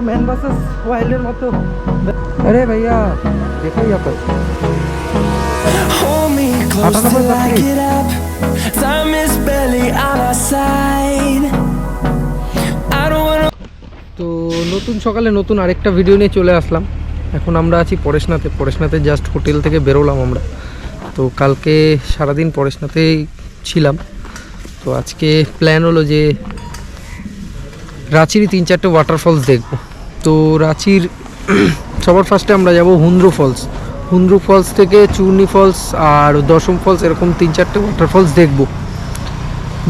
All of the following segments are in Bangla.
পুরো ম্যান ভার্সেস ওয়াইল্ডের মতো। আরে ভাইয়া দেখো यहाँ पर Hold me close till I get up. Time is barely on our side. I don't wanna. তো নতুন সকালে নতুন আরেকটা ভিডিও নিয়ে চলে আসলাম। এখন আমরা আছি পরেশনাথে জাস্ট হোটেল থেকে বেরোলাম আমরা। তো কালকে সারাদিন পরেশনাথেই ছিলাম। তো আজকে প্ল্যান হলো যে রাঁচির 3-4টে ওয়াটারফলস দেখব। তো রাঁচির সবার ফার্স্টে আমরা যাব হুন্দ্রু ফলস থেকে চূর্ণী ফলস আর দশম ফলস, এরকম 3-4টে ওয়াটারফলস দেখব।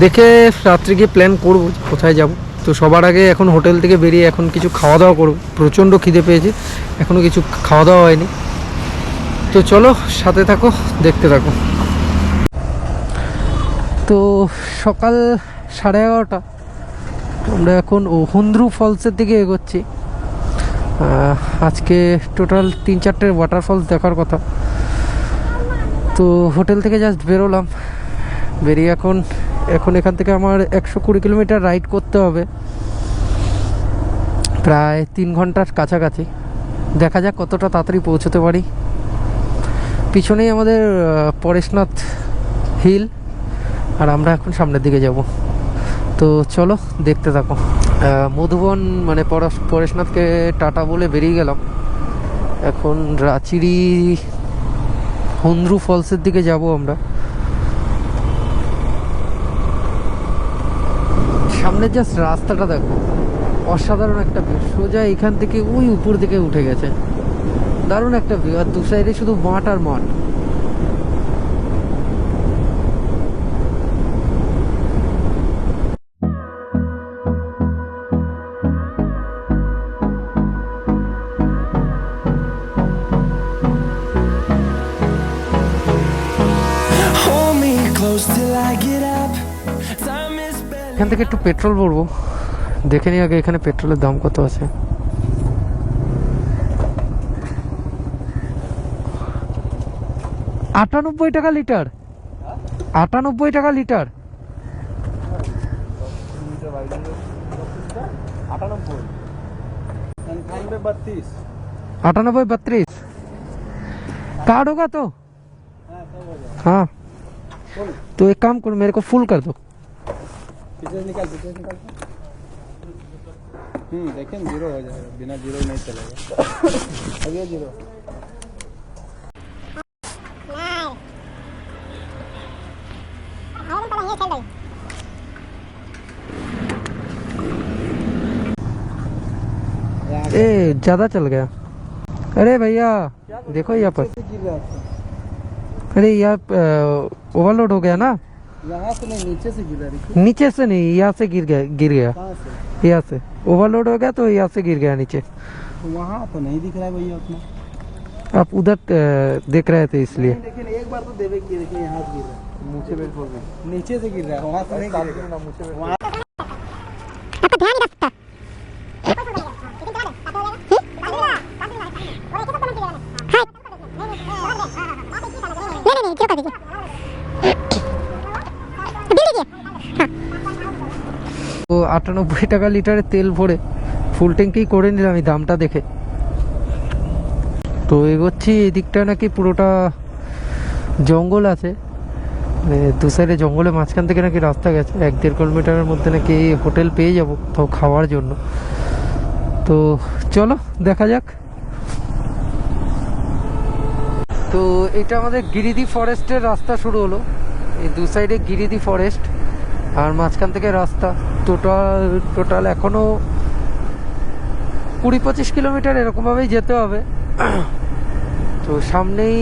দেখে রাত্রে গিয়ে প্ল্যান করব কোথায় যাব। তো সবার আগে এখন হোটেল থেকে বেরিয়ে এখন কিছু খাওয়া দাওয়া করব। প্রচণ্ড খিদে পেয়েছে, এখনও কিছু খাওয়া দাওয়া হয়নি। তো চলো সাথে থাকো, দেখতে থাকো। তো সকাল 11:30 আমরা এখন হুন্দ্রু ফলসের দিকে এগোচ্ছি। আজকে টোটাল 3-4টে ওয়াটারফলস দেখার কথা। তো হোটেল থেকে জাস্ট বেরোলাম, বেরিয়ে এখন এখান থেকে আমার 120 কিলোমিটার রাইড করতে হবে, প্রায় 3 ঘন্টার কাছাকাছি। দেখা যাক কতটা তাড়াতাড়ি পৌঁছতে পারি। পিছনেই আমাদের পরেশনাথ হিল, আর আমরা এখন সামনের দিকে যাব। তো চলো দেখতে থাকো। মধুবন মানে পরেশনাথকে টাটা বলে বেরিয়ে গেলাম। এখন রাঁচিরি হুন্দ্রু ফলসের দিকে যাব আমরা। সামনের জাস্ট রাস্তাটা দেখো, অসাধারণ একটা ভিউ। সোজা এখান থেকে ওই উপর দিকে উঠে গেছে, দারুণ একটা ভিউ। আর দু সাইডে শুধু মাঠ আর মাঠ। Hold me close till I get up. Time is barely. এখান থেকে একটু পেট্রোল ভরবো, দেখে নি আগে এখানে পেট্রোলের দাম কত আছে। 98 টাকা লিটার। 98 টাকা লিটার। 98-32 कार्ड होगा तो हाँ। तो एक काम करो, मेरे को फुल कर दो। निकाल देखिए जीरो हो जाएगा, बिना जीरो नहीं चलेगा। अभी जीरो ए ज्यादा चल गया। अरे भैया देखो यहाँ पर, अरे यहाँ ओवरलोड हो गया ना। यहाँ से नहीं, नीचे से गिरा। नीचे से नहीं, यहाँ से गिर गया कहाँ से? यहाँ से ओवरलोड हो गया, तो यहाँ से गिर गया नीचे। वहाँ तो नहीं दिख रहा है भैया उतना। आप उधर देख रहे थे इसलिए। लेकिन एक बार तो देवे की देखिए, यहाँ से गिर रहा है, मुझे पे खोल गई, नीचे से गिर रहा है, वहाँ से नहीं गिरेगा ना, मुझे पे वहाँ তো 98 টাকা লিটারে তেল ভরে ফুল ট্যাঙ্কি করে নিলাম এই দামটা দেখে। তো এগোচ্ছি, এই দিকটা নাকি পুরোটা জঙ্গল আছে, দু সাইডে জঙ্গলের মাঝখান থেকে নাকি রাস্তা গেছে। 1-1.5 কিলোমিটারের মধ্যে নাকি হোটেল পেয়ে যাব তো খাওয়ার জন্য। তো চলো দেখা যাক। তো এটা আমাদের গিরিদি ফরেস্টের রাস্তা শুরু হলো। এই দু সাইডে গিরিদি ফরেস্ট আর মাঝখান থেকে রাস্তা। টোটাল এখনো 20-25 কিলোমিটার এরকমভাবেই যেতে হবে। তো সামনেই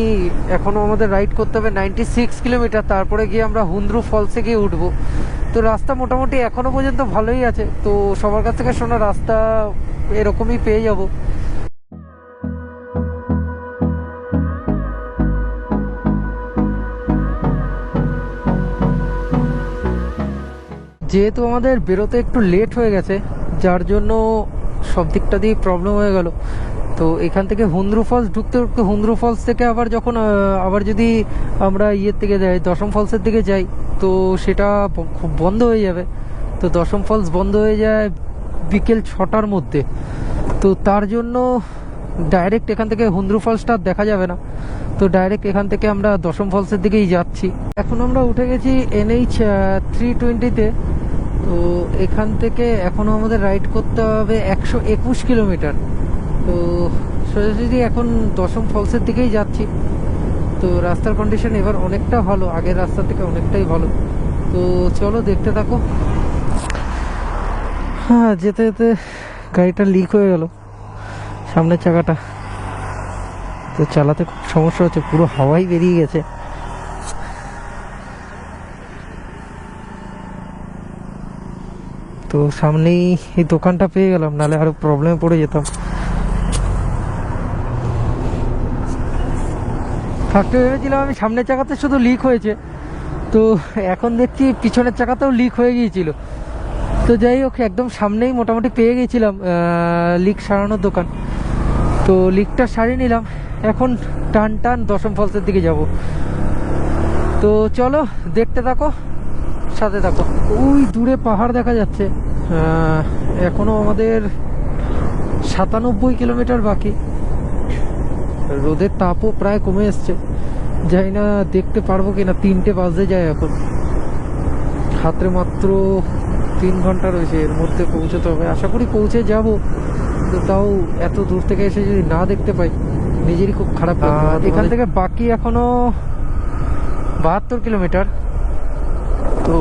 এখনো আমাদের রাইড করতে হবে 96 কিলোমিটার, তারপরে গিয়ে আমরা হুন্দ্রু ফলসে গিয়ে উঠবো। তো রাস্তা মোটামুটি এখনো পর্যন্ত ভালোই আছে। তো সবার কাছ থেকে শোনা রাস্তা এরকমই পেয়ে যাব। যেহেতু আমাদের বেরোতে একটু লেট হয়ে গেছে, যার জন্য সব দিকটা দিয়ে প্রবলেম হয়ে গেল। তো এখান থেকে হুন্দ্রু ফলস ঢুকতে হুন্দ্রু ফলস থেকে আবার যদি আমরা ইয়ের থেকে যাই, দশম ফলসের দিকে যাই, তো সেটা খুব বন্ধ হয়ে যাবে। তো দশম ফলস বন্ধ হয়ে যায় বিকেল 6টার মধ্যে। তো তার জন্য ডাইরেক্ট এখান থেকে হুন্দ্রু ফলসটা দেখা যাবে না, তো ডাইরেক্ট এখান থেকে আমরা দশম ফলসের দিকেই যাচ্ছি। এখন আমরা উঠে গেছি NH 320-তে। তো এখান থেকে এখনও আমাদের রাইড করতে হবে 121 কিলোমিটার। তো সোজাসুজি এখন দশম ফলসের দিকেই যাচ্ছি। তো রাস্তার কন্ডিশন এবার অনেকটা ভালো, আগের রাস্তা থেকে অনেকটাই ভালো। তো চলো দেখতে থাকো। হ্যাঁ, যেতে যেতে গাড়িটা লিক হয়ে গেল সামনের চাকাটা, তো চালাতে খুব সমস্যা হচ্ছে, পুরো হাওয়াই বেরিয়ে গেছে। তো সামনেই এই দোকানটা পেয়ে গেলাম, নাহলে আরো প্রবলেমে পড়ে যেতাম। থাকতে ভেবেছিলাম আমি সামনের চাকাতে শুধু লিক হয়েছে, তো এখন দেখছি পিছনের চাকাতেও লিক হয়ে গিয়েছিল। তো যাই হোক, একদম সামনেই মোটামুটি পেয়ে গেছিলাম লিক সারানোর দোকান। তো লিকটা সারিয়ে নিলাম, এখন টান টান দশম ফলসের দিকে যাব। তো চলো দেখতে থাকো, সাথে থাকো। ওই দূরে পাহাড় দেখা যাচ্ছে। এখনো আমাদের 97 কিলোমিটার বাকি। রোদের তাপও প্রায় কমে এসছে, জানি না দেখতে পারবো কিনা। 3টে বাজতে যায় এখন, হাতে মাত্র 3 ঘন্টা রয়েছে, এর মধ্যে পৌঁছতে হবে। আশা করি পৌঁছে যাব, তো তাও এত দূর থেকে এসে যদি না দেখতে পাই নিজেরই খুব খারাপ লাগবে। এখান থেকে বাকি এখনো 72 কিলোমিটার। তো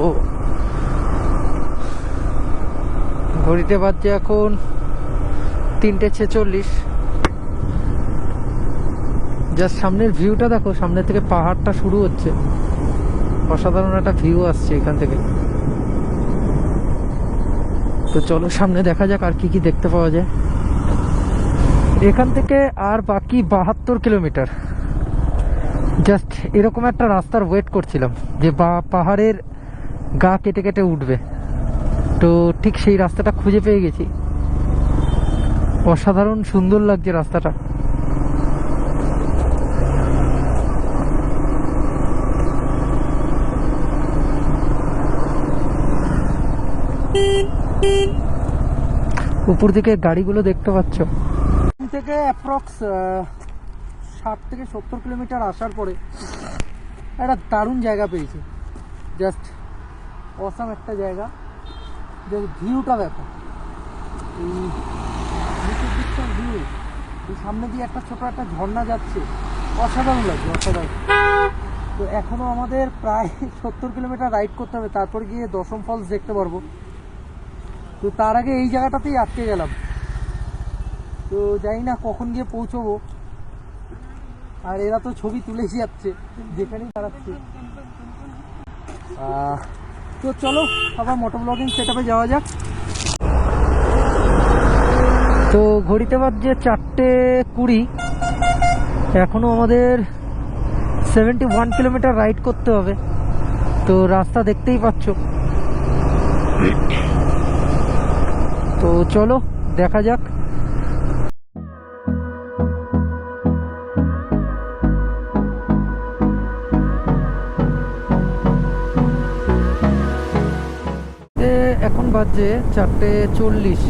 ঘড়িতে বাজছে এখন 3:46। জাস্ট সামনের ভিউটা দেখো, সামনে থেকে পাহাড়টা শুরু হচ্ছে, অসাধারণ একটা ভিউ আসছে এখান থেকে। তো চলো সামনে দেখা যাক আর কি কি দেখতে পাওয়া যায়। এখান থেকে আর বাকি 72 কিলোমিটার। জাস্ট এরকম একটা রাস্তার ওয়েট করছিলাম যে পাহাড়ের গা কেটে কেটে উঠবে, তো ঠিক সেই রাস্তাটা খুঁজে পেয়ে গেছি। অসাধারণ সুন্দর লাগছে রাস্তাটা। উপর দিকে গাড়িগুলো দেখতে পাচ্ছ। থেকে অ্যাপ্রক্স 60 থেকে 70 কিলোমিটার আসার পরে একটা দারুণ জায়গা পেয়েছি। জাস্ট অসাম একটা জায়গা। যে ভিউটা দেখো, এই নিচের দিকটার ভিউ, এই সামনে দিয়ে একটা ছোট একটা ঝর্ণা যাচ্ছে, অসাধারণ লাগছে, অসাধারণ। তো এখনো আমাদের প্রায় 70 কিলোমিটার রাইড করতে হবে, তারপর গিয়ে দশম ফলস দেখতে পারবো। তো তার আগে এই জায়গাটাতেই আটকে গেলাম, তো জানি না কখন গিয়ে পৌঁছবো। আর এরা তো ছবি তুলেই যাচ্ছে যেখানেই দাঁড়াচ্ছে। তো চলো আবার মোটো ব্লগিং সেটআপে যাওয়া যাক। তো ঘড়িতে বাজছে 4:20। এখনো আমাদের 71 কিলোমিটার রাইড করতে হবে। তো রাস্তা দেখতেই পাচ্ছ। তো চলো দেখা যাক। এখন বাজছে 4:40,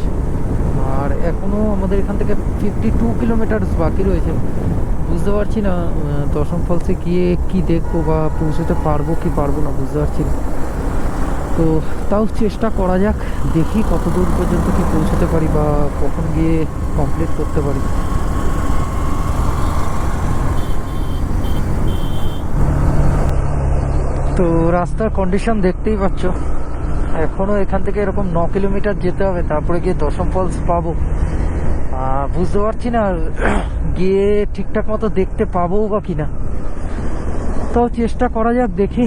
আর এখনো আমাদের এখান থেকে 52 কিলোমিটার বাকি রয়েছে। বুঝতে পারছি না দশম ফলসে গিয়ে কি দেখবো বা পৌঁছতে পারবো কি পারবো না, বুঝতে পারছি না। তো তাও চেষ্টা করা যাক, দেখি কত দূর পর্যন্ত কি পৌঁছতে পারি বা কখন গিয়ে কমপ্লিট করতে পারি। তো রাস্তার কন্ডিশন দেখতেই পাচ্ছ। এখনো এখান থেকে এরকম 9 কিলোমিটার যেতে হবে, তারপরে গিয়ে দশম ফলস পাবো। বুঝতে পারছি না গিয়ে ঠিকঠাক মতো দেখতে পাবো বা কিনা, তাও চেষ্টা করা যাক, দেখি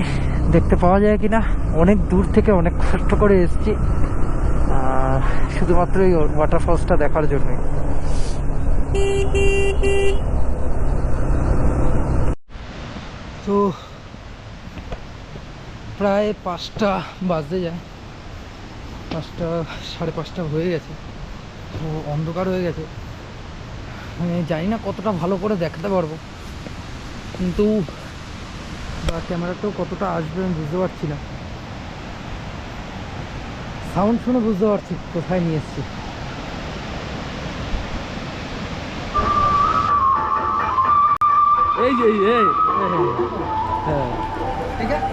দেখতে পাওয়া যায় কিনা। অনেক দূর থেকে অনেক কষ্ট করে এসেছি শুধুমাত্র এই ওয়াটারফলসটা দেখার জন্যই। তো প্রায় 5টা বাজতে যায়, 5টা 5:30 হয়ে গেছে। তো অন্ধকার হয়ে গেছে, জানি না কতটা ভালো করে দেখাতে পারবো, কিন্তু বা ক্যামেরাটাও কতটা আসবে আমি বুঝতে পারছি না। সাউন্ড শুনে বুঝতে পারছি কোথায় নিয়ে এসছি। এই যে এই হ্যাঁ ঠিক আছে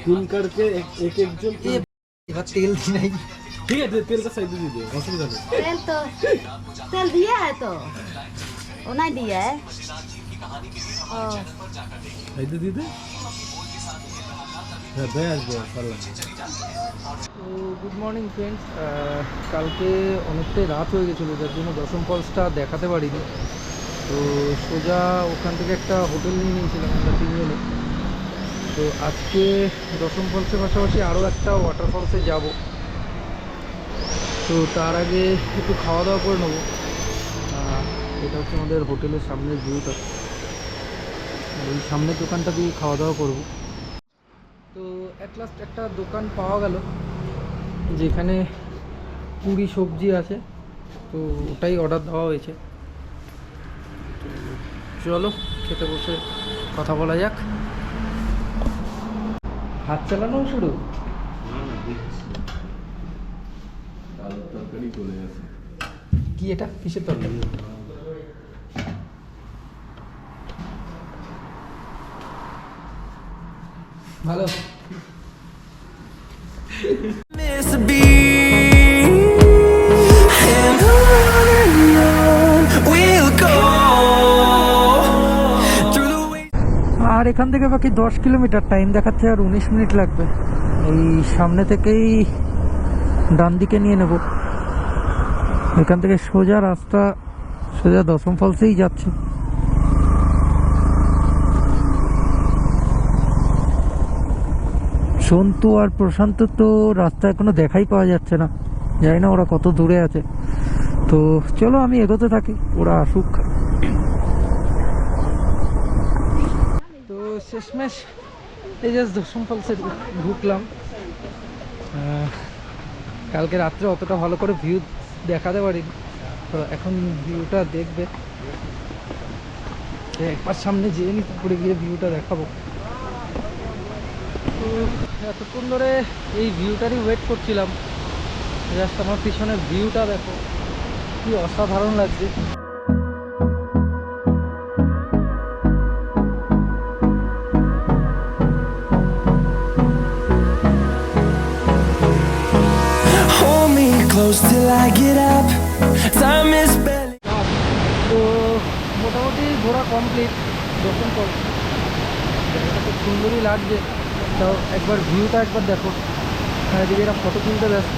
तीन करके एक एक जन এবার তেল দি নাই ठीक है तेल का साइड दे दो असुविधा नहीं तेल तो तेल दिया है तो वो नहीं दिया है ओ, साइड दे दे হ্যাঁ বেশ বেশ ভালো তো গুড মর্নিং ফ্রেন্ডস কালকে অনেকটাই রাত হয়ে গেছিলো যার জন্য দশম ফলসটা দেখাতে পারিনি তো সোজা ওখান থেকে একটা হোটেল নিয়ে নিয়েছিলাম আমরা তিনজনে তো আজকে দশম ফলসের পাশাপাশি আরও একটা ওয়াটারফলসে যাব তো তার আগে একটু খাওয়া দাওয়া করে নেবো এটা হচ্ছে আমাদের হোটেলের সামনের ভিউটা ওই সামনের দোকানটা দিয়ে খাওয়া দাওয়া করবো তো অ্যাট লাস্ট একটা দোকান পাওয়া গেল যেখানে পুরি সবজি আছে তো ওটাই অর্ডার দেওয়া হয়েছে তো চলো খেতে বসে কথা বলা যাক হাত চালানো শুরু তরকারি চলে গেছে কি এটা কিসের তরকারি ভালো Miss a beat, and on we'll go through the way. আর এখান থেকে বাকি 10 কিলোমিটার টাইম দেখাচ্ছে আর 19 মিনিট লাগবে এই সামনে থেকেই ডান দিকে নিয়ে নেব এখান থেকে সোজা রাস্তা সোজা দশম ফলসেই যাচ্ছে সন্তু আর প্রশান্ত তো রাস্তা এখনো দেখাই পাওয়া যাচ্ছে না জানি না ওরা কত দূরে আছে তো চলো আমি এগোতে থাকি ওরা আসুক তো শেষমেশ এই জাস্ট দশম ফলসে ঢুকলাম কালকে রাত্রে অতটা ভালো করে ভিউ দেখাতে পারিনি তো এখন ভিউটা দেখবে একবার সামনে যেয়ে নি তারপরে গিয়ে ভিউটা দেখাবো তো এতক্ষণ ধরে এই ভিউটারই ওয়েট করছিলাম জাস্ট আমার পিছনের ভিউটা দেখো কি অসাধারণ লাগছে Hold me close till I get up. Time is barely. তো মোটামুটি ঘোরা কমপ্লিট দর্শন কর এটা খুব সুন্দরই লাগছে তাও একবার ভিউটা একবার দেখো আর এদিকে এরা ফটো তুলতে ব্যস্ত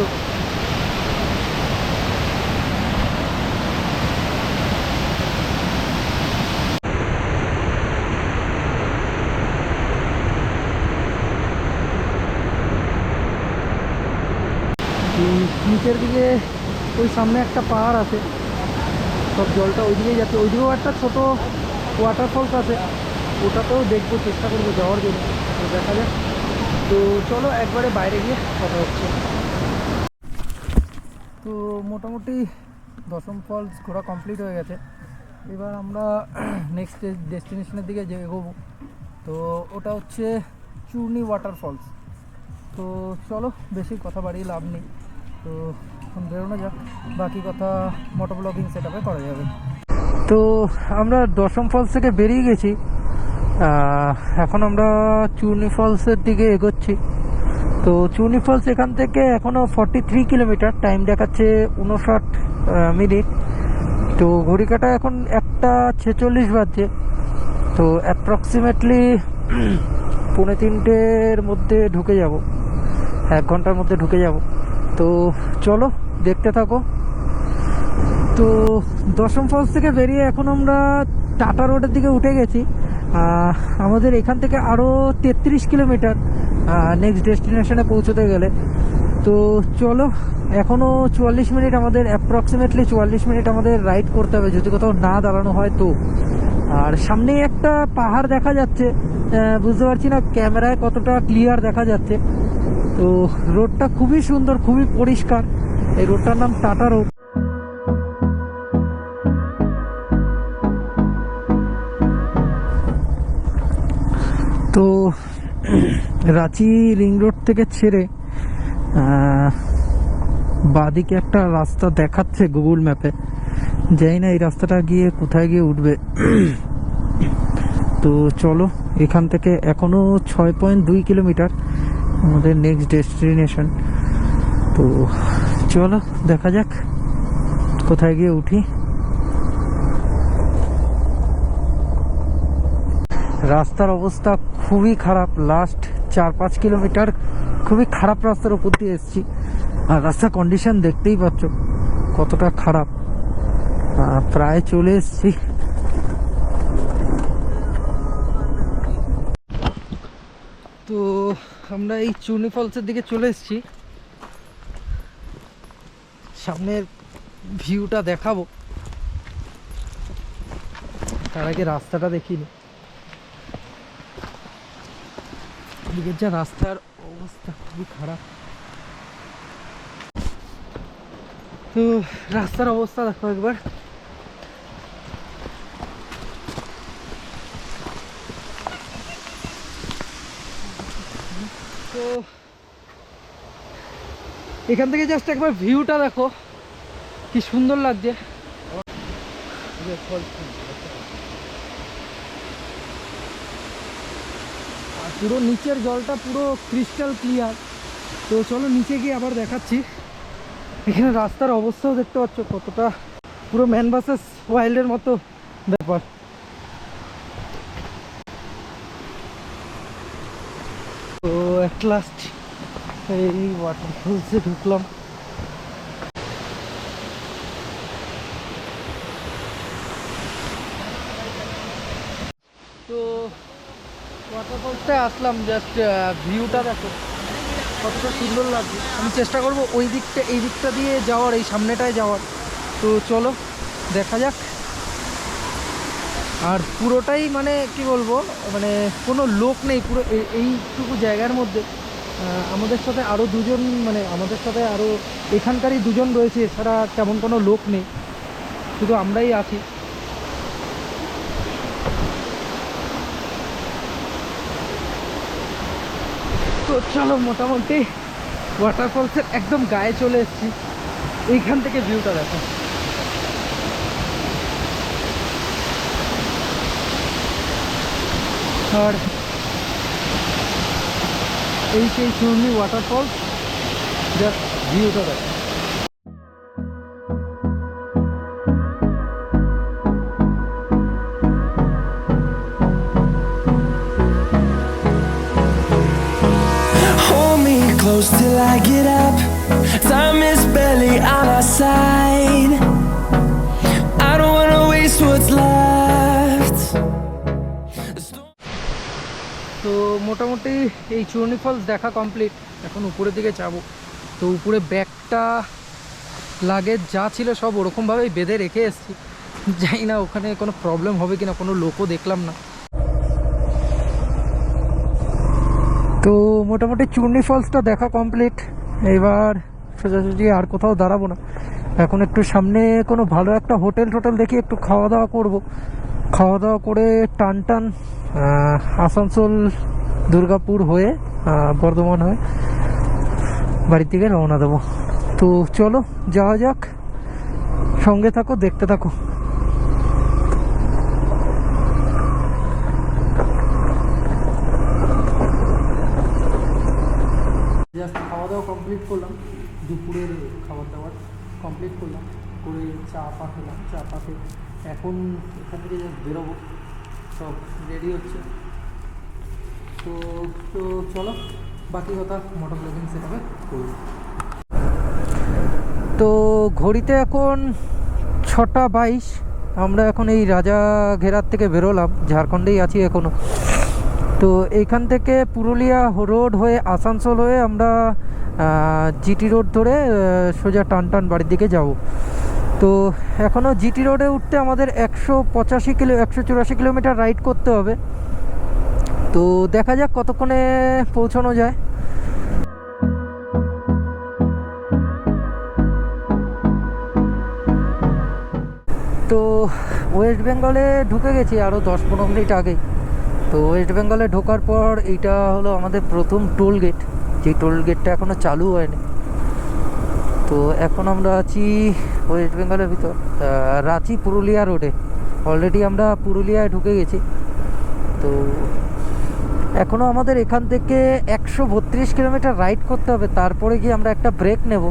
নিচের দিকে ওই সামনে একটা পাহাড় আছে সব জলটা ওইদিকেই যাচ্ছে ওইদিকেও একটা ছোট ওয়াটারফলস আছে ওটাতেও দেখবো চেষ্টা করবো যাওয়ার জন্য তো দেখা যাক তো চলো একবারে বাইরে গিয়ে কথা হচ্ছে তো মোটামুটি দশম ফলস ঘোরা কমপ্লিট হয়ে গেছে এবার আমরা নেক্সট ডেস্টিনেশনের দিকে যে এগোবো তো ওটা হচ্ছে চূর্ণী ওয়াটারফলস তো চলো বেশি কথা বাড়িয়ে লাভ নেই তো এখন বেরোনো যাক বাকি কথা মোটো ব্লগিং সেট আপে করা যাবে তো আমরা দশম ফলস থেকে বেরিয়ে গেছি এখন আমরা চূর্ণী ফলসের দিকে এগোচ্ছি তো চূর্ণী ফলস এখান থেকে এখনও 43 কিলোমিটার টাইম দেখাচ্ছে 59 মিনিট তো ঘড়ি কাটা এখন 1:46 বাজছে তো অ্যাপ্রক্সিমেটলি 2:45 মধ্যে ঢুকে যাব 1 ঘন্টার মধ্যে ঢুকে যাব তো চলো দেখতে থাকো তো দশম ফলস থেকে বেরিয়ে এখন আমরা টাটা রোডের দিকে উঠে গেছি আমাদের এখান থেকে আরও 33 কিলোমিটার নেক্সট ডেস্টিনেশনে পৌঁছতে গেলে তো চলো এখনও 44 মিনিট আমাদের অ্যাপ্রক্সিমেটলি 44 মিনিট আমাদের রাইড করতে হবে যদি কোথাও না দাঁড়ানো হয় তো আর সামনেই একটা পাহাড় দেখা যাচ্ছে বুঝতে পারছি না ক্যামেরায় কতটা ক্লিয়ার দেখা যাচ্ছে তো রোডটা খুবই সুন্দর খুবই পরিষ্কার এই রোডটার নাম টাটা রোড তো রাঁচি রিং রোড থেকে ছেড়ে বাঁদিকে একটা রাস্তা দেখাচ্ছে গুগল ম্যাপে, জানি না এই রাস্তাটা গিয়ে কোথায় গিয়ে উঠবে। তো চলো, এখান থেকে এখনো 6.2 কিলোমিটার আমাদের নেক্সট ডেস্টিনেশন। তো চলো দেখা যাক কোথায় গিয়ে উঠি। রাস্তার অবস্থা খুবই খারাপ, লাস্ট 4-5 কিলোমিটার খুবই খারাপ রাস্তার উপর দিয়ে এসেছি। আর রাস্তার কন্ডিশন দেখতেই পাচ্ছ কতটা খারাপ। প্রায় চলে এসেছি। তো আমরা এই চূর্ণী ফলসের দিকে চলে এসেছি, সামনের ভিউটা দেখাবো, তার আগে রাস্তাটা দেখিনি। এদিকের যা রাস্তার অবস্থা খুবই খারাপ। তো রাস্তার অবস্থা দেখো একবার। তো এখান থেকে জাস্ট একবার ভিউটা দেখো কি সুন্দর লাগছে। আর পুরো নিচের জলটা পুরো ক্রিস্টাল ক্লিয়ার। তো চলো নিচে গিয়ে আবার দেখাচ্ছি। এখানে রাস্তার অবস্থাও দেখতে পাচ্ছ কতটা পুরো ম্যান ভার্সেস ওয়াইল্ডের মতো ব্যাপার। তো অ্যাট লাস্ট এই ওয়াটারফলসে ঢুকলাম। তো ওয়াটারফলসে আসলাম, জাস্ট ভিউটা দেখো কতটা সুন্দর লাগছে। আমি চেষ্টা করব ওই দিকটা এই দিকটা দিয়ে যাওয়ার, এই সামনেটায় যাওয়ার। তো চলো দেখা যাক। আর পুরোটাই মানে কি বলবো, মানে কোনো লোক নেই পুরো এইটুকু জায়গার মধ্যে। আমাদের সাথে আরও দুজন, মানে আমাদের সাথে আরও এখানকারই দুজন রয়েছে, এছাড়া তেমন কোনো লোক নেই, শুধু আমরাই আছি। তো চলো মোটামুটি ওয়াটারফলসের একদম গায়ে চলে এসেছি। এইখান থেকে ভিউটা দেখো। আর এই সেই চূর্ণী ওয়াটারফলস, জাস্ট ভিউটা দেখো। Hold me close till I get up. Time is barely on our side. I don't wanna waste what's left. তো মোটামুটি এই চূর্ণী ফলস দেখা কমপ্লিট। এখন উপরের দিকে যাব। তো উপরে ব্যাগটা লাগেজ যা ছিল সব ওরকমভাবেই বেঁধে রেখে এসেছি, জানি না ওখানে কোনো প্রবলেম হবে কিনা, কোনো লোকও দেখলাম না। তো মোটামুটি চূর্ণী ফলসটা দেখা কমপ্লিট। এবার সোজাসুজি আর কোথাও দাঁড়াবো না, এখন একটু সামনে কোনো ভালো একটা হোটেল দেখি একটু খাওয়া দাওয়া করব। খাওয়া দাওয়া করে টান আসানসোল দুর্গাপুর হয়ে বর্ধমান হয়ে বাড়ির দিকে রওনা দেবো। তো চলো যাওয়া যাক, সঙ্গে থাকো, দেখতে থাকো। জাস্ট খাওয়া দাওয়া কমপ্লিট করলাম, দুপুরের খাবার দাবার কমপ্লিট করলাম, করে চা পা খেলাম। চা পা খেয়ে এখন এখান থেকে জাস্ট বেরোবো, সব রেডি হচ্ছে। তো তো চলো বাকি কথা মোটর ব্লগিং সেভাবে করব। তো ঘড়িতে এখন 6:22। আমরা এখন এই রাজাঘেরার থেকে বেরোলাম, ঝাড়খণ্ডেই আছি এখনও। তো এইখান থেকে পুরুলিয়া রোড হয়ে আসানসোল হয়ে আমরা জিটি রোড ধরে সোজা টান বাড়ির দিকে যাব। তো এখনও জিটি রোডে উঠতে আমাদের 184 কিলোমিটার রাইড করতে হবে। তো দেখা যাক কতক্ষণে পৌঁছানো যায়। তো ওয়েস্ট বেঙ্গলে ঢুকে গেছি আরও 10-15 মিনিট আগেই। তো ওয়েস্ট বেঙ্গলে ঢোকার পর এইটা হলো আমাদের প্রথম টোল গেট, যে টোল গেটটা এখনও চালু হয়নি। তো এখন আমরা আছি ওয়েস্ট বেঙ্গলের ভিতর রাঁচি পুরুলিয়া রোডে। অলরেডি আমরা পুরুলিয়ায় ঢুকে গেছি। তো এখনও আমাদের এখান থেকে 132 কিলোমিটার রাইড করতে হবে, তারপরে গিয়ে আমরা একটা ব্রেক নেব,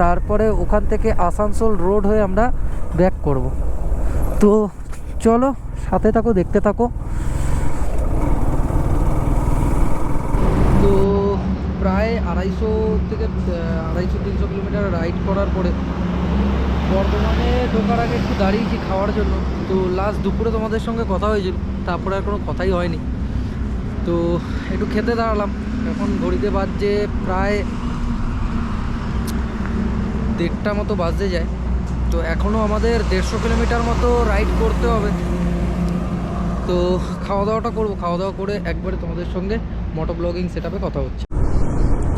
তারপরে ওখান থেকে আসানসোল রোড হয়ে আমরা ব্যাক করব। তো চলো সাথে থাকো, দেখতে থাকো। তো প্রায় 250-300 কিলোমিটার রাইড করার পরে বর্ধমানে ঢোকার আগে একটু দাঁড়িয়েছি খাওয়ার জন্য। তো লাস্ট দুপুরে তোমাদের সঙ্গে কথা হয়েছিল, তারপরে আর কোনো কথাই হয়নি। তো একটু খেতে দাঁড়ালাম। এখন ঘড়িতে বাজছে প্রায় 1:30 মতো বাজতে যায়। তো এখনও আমাদের 150 কিলোমিটার মতো রাইড করতে হবে। তো খাওয়া দাওয়াটা করবো, খাওয়া দাওয়া করে একবারে তোমাদের সঙ্গে মোটো ব্লগিং সেটআপে কথা হচ্ছে।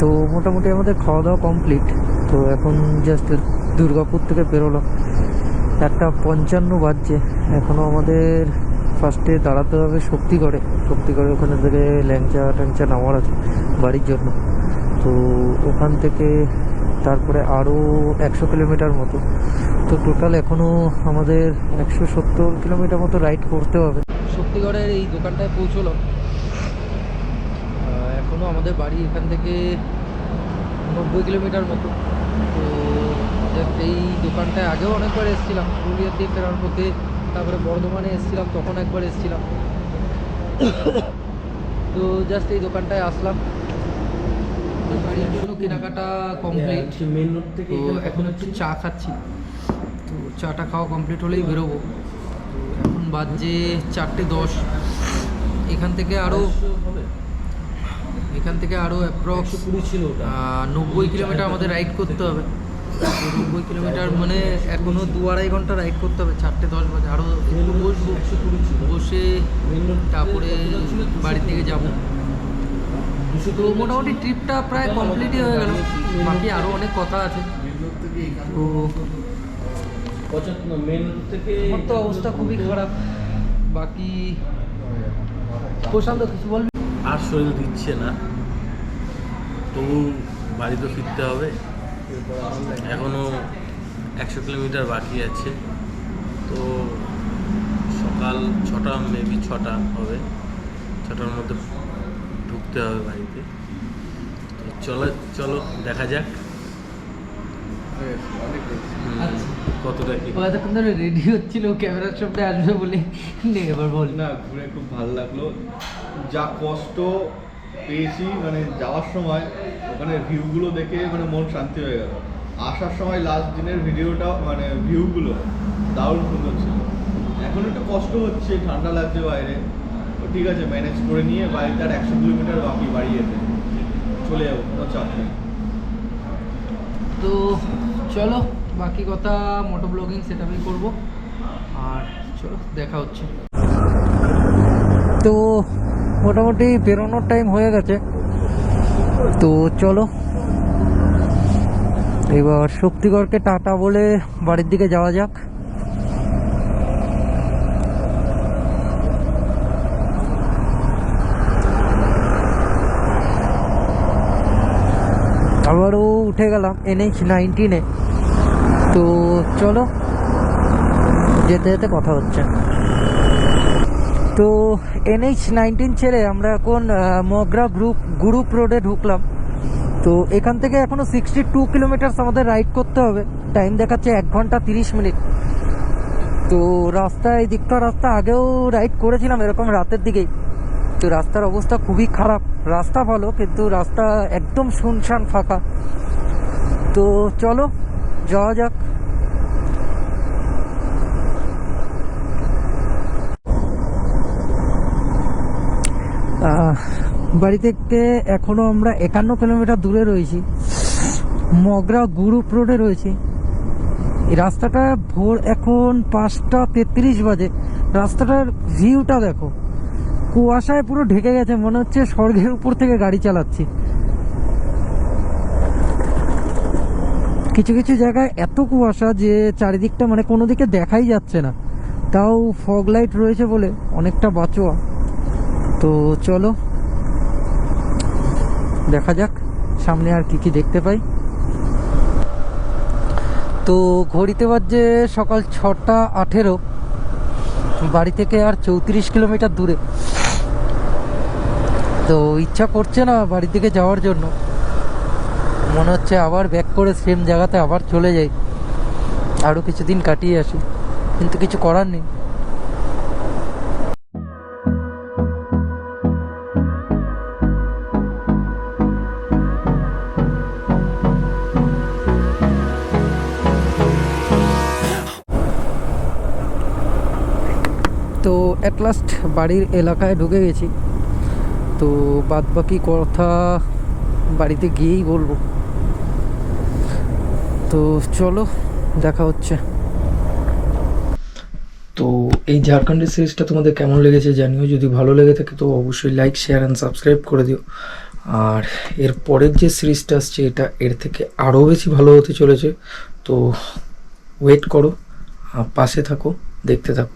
তো মোটামুটি আমাদের খাওয়া দাওয়া কমপ্লিট। তো এখন জাস্ট দুর্গাপুর থেকে বেরোলাম, 1:55 বাজছে। এখনও আমাদের ফার্স্টে দাঁড়াতে হবে শক্তিগড়ে। ওখানে থেকে ল্যাংচা ট্যাংচা নামার আছে বাড়ির জন্য। তো ওখান থেকে তারপরে আরও 100 কিলোমিটার মতো। তো টোটাল এখনও আমাদের 170 কিলোমিটার মতো রাইড করতে হবে। শক্তিগড়ের এই দোকানটায় পৌঁছলো। এখনও আমাদের বাড়ি এখান থেকে 90 কিলোমিটার মতো। তো এই দোকানটায় আগেও অনেকবার এসেছিলাম, পুরুলিয়ার দিয়ে ফেরার পথে, তারপরে বর্ধমানে এসেছিলাম, তখন একবার এসেছিলাম। তো জাস্ট এই দোকানটায় আসলাম। বাড়ির জন্য কেনাকাটা কমপ্লিট। মেন রোড থেকে তো এখন একটু চা খাচ্ছি। তো চাটা খাওয়া কমপ্লিট হলেই বেরোবো। তো এখন বাজছে 4:10। এখান থেকে আরও অ্যাপ্রক্স 90 কিলোমিটার আমাদের রাইড করতে হবে। 90 কিলোমিটার মানে এখনও 2-2.5 ঘন্টা রাইড করতে হবে। 4:10 বাজে। আরও একটু বসে তারপরে বাড়ির দিকে যাবো। তো মোটামুটি ট্রিপটা প্রায় কমপ্লিটই হয়ে গেল, বাকি আরও অনেক কথা আছে। তো আমার তো অবস্থা খুবই খারাপ। বাকি প্রশান্ত কিছু বলবি? আর শরীর দিচ্ছে না, তবু বাড়ি তো ফিরতে হবে। এখনও 100 কিলোমিটার বাকি আছে। তো সকাল 6টা, মেবি 6টা হবে, 6টার মধ্যে ঢুকতে হবে বাড়িতে। তো চলো দেখা যাক কতটা কি। এতক্ষণ ধরে রেডি হচ্ছিল ক্যামেরার সামনে আসবে বলে। এবার বল না, ঘুরে খুব ভালো লাগলো। যা কষ্ট পেয়েছি মানে যাওয়ার সময়, ওখানে ভিউগুলো দেখে মানে মন শান্তি হয়ে গেল। আসার সময় লাস্ট দিনের ভিডিওটা মানে ভিউগুলো দারুণ সুন্দর ছিল। এখন একটু কষ্ট হচ্ছে, ঠান্ডা লাগছে বাইরে। তো ঠিক আছে, ম্যানেজ করে নিয়ে বাড়িতে আর 100 কিলোমিটার বাকি, বাড়ি যেতে চলে যাবো, কোনো চাপ নেই। তো চলো বাকি কথা মোটো ব্লগিং সেটআপই করবো। আর চলো দেখা হচ্ছে। তো মোটামুটি বেরোনোর টাইম হয়ে গেছে। তো চলো এবার শক্তিগড়কে টাটা বলে বাড়ির দিকে যাওয়া যাক। আবারও উঠে গেলাম NH-19-এ। তো চলো যেতে যেতে কথা হচ্ছে। তো NH-19 ছেড়ে আমরা এখন মগরা গ্রুপ রোডে ঢুকলাম। তো এখান থেকে এখনও 62 কিলোমিটার আমাদের রাইড করতে হবে। টাইম দেখাচ্ছে 1 ঘন্টা 30 মিনিট। তো রাস্তায় এই দিকটা রাস্তা আগেও রাইড করেছিলাম এরকম রাতের দিকেই। তো রাস্তার অবস্থা খুবই খারাপ। রাস্তা ভালো কিন্তু রাস্তা একদম শুনশান ফাঁকা। তো চলো যাওয়া যাক। বাড়ি থেকে এখনো আমরা 51 কিলোমিটার দূরে রয়েছি, মগরা গ্রুপ রোডে রয়েছি। এই রাস্তাটা ভোর এখন 5:33 বাজে। রাস্তাটার ভিউটা দেখো, কুয়াশায় পুরো ঢেকে গেছে, মনে হচ্ছে স্বর্গের উপর থেকে গাড়ি চালাচ্ছি। কিছু কিছু জায়গায় এত কুয়াশা যে চারিদিকটা মানে কোনো দিকে দেখাই যাচ্ছে না। তাও ফগ লাইট রয়েছে বলে অনেকটা বাঁচোয়া। তো চলো দেখা যাক সামনে আর কি কি দেখতে পাই। তো ঘড়িতে বাজছে সকাল 6:18, বাড়ি থেকে আর 34 কিলোমিটার দূরে। তো ইচ্ছা করছে না বাড়ি থেকে যাওয়ার জন্য, মনে হচ্ছে আবার ব্যাক করে সেম জায়গাতে আবার চলে যাই, আরও কিছুদিন কাটিয়ে আসি, কিন্তু কিছু করার নেই। তো অ্যাট লাস্ট বাড়ির এলাকায় ঢুকে গেছি, তো বাদ বাকি কথা বাড়িতে গিয়েই বলবো। তো চলো দেখা হচ্ছে। তো এই ঝাড়খণ্ডের সিরিজটা তোমাদের কেমন লেগেছে জানিও, যদি ভালো লেগে থাকে তো অবশ্যই লাইক, শেয়ার অ্যান্ড সাবস্ক্রাইব করে দিও। আর এর পরের যে সিরিজটা আসছে এটা এর থেকে আরও বেশি ভালো হতে চলেছে, তো ওয়েট করো, পাশে থাকো, দেখতে থাকো।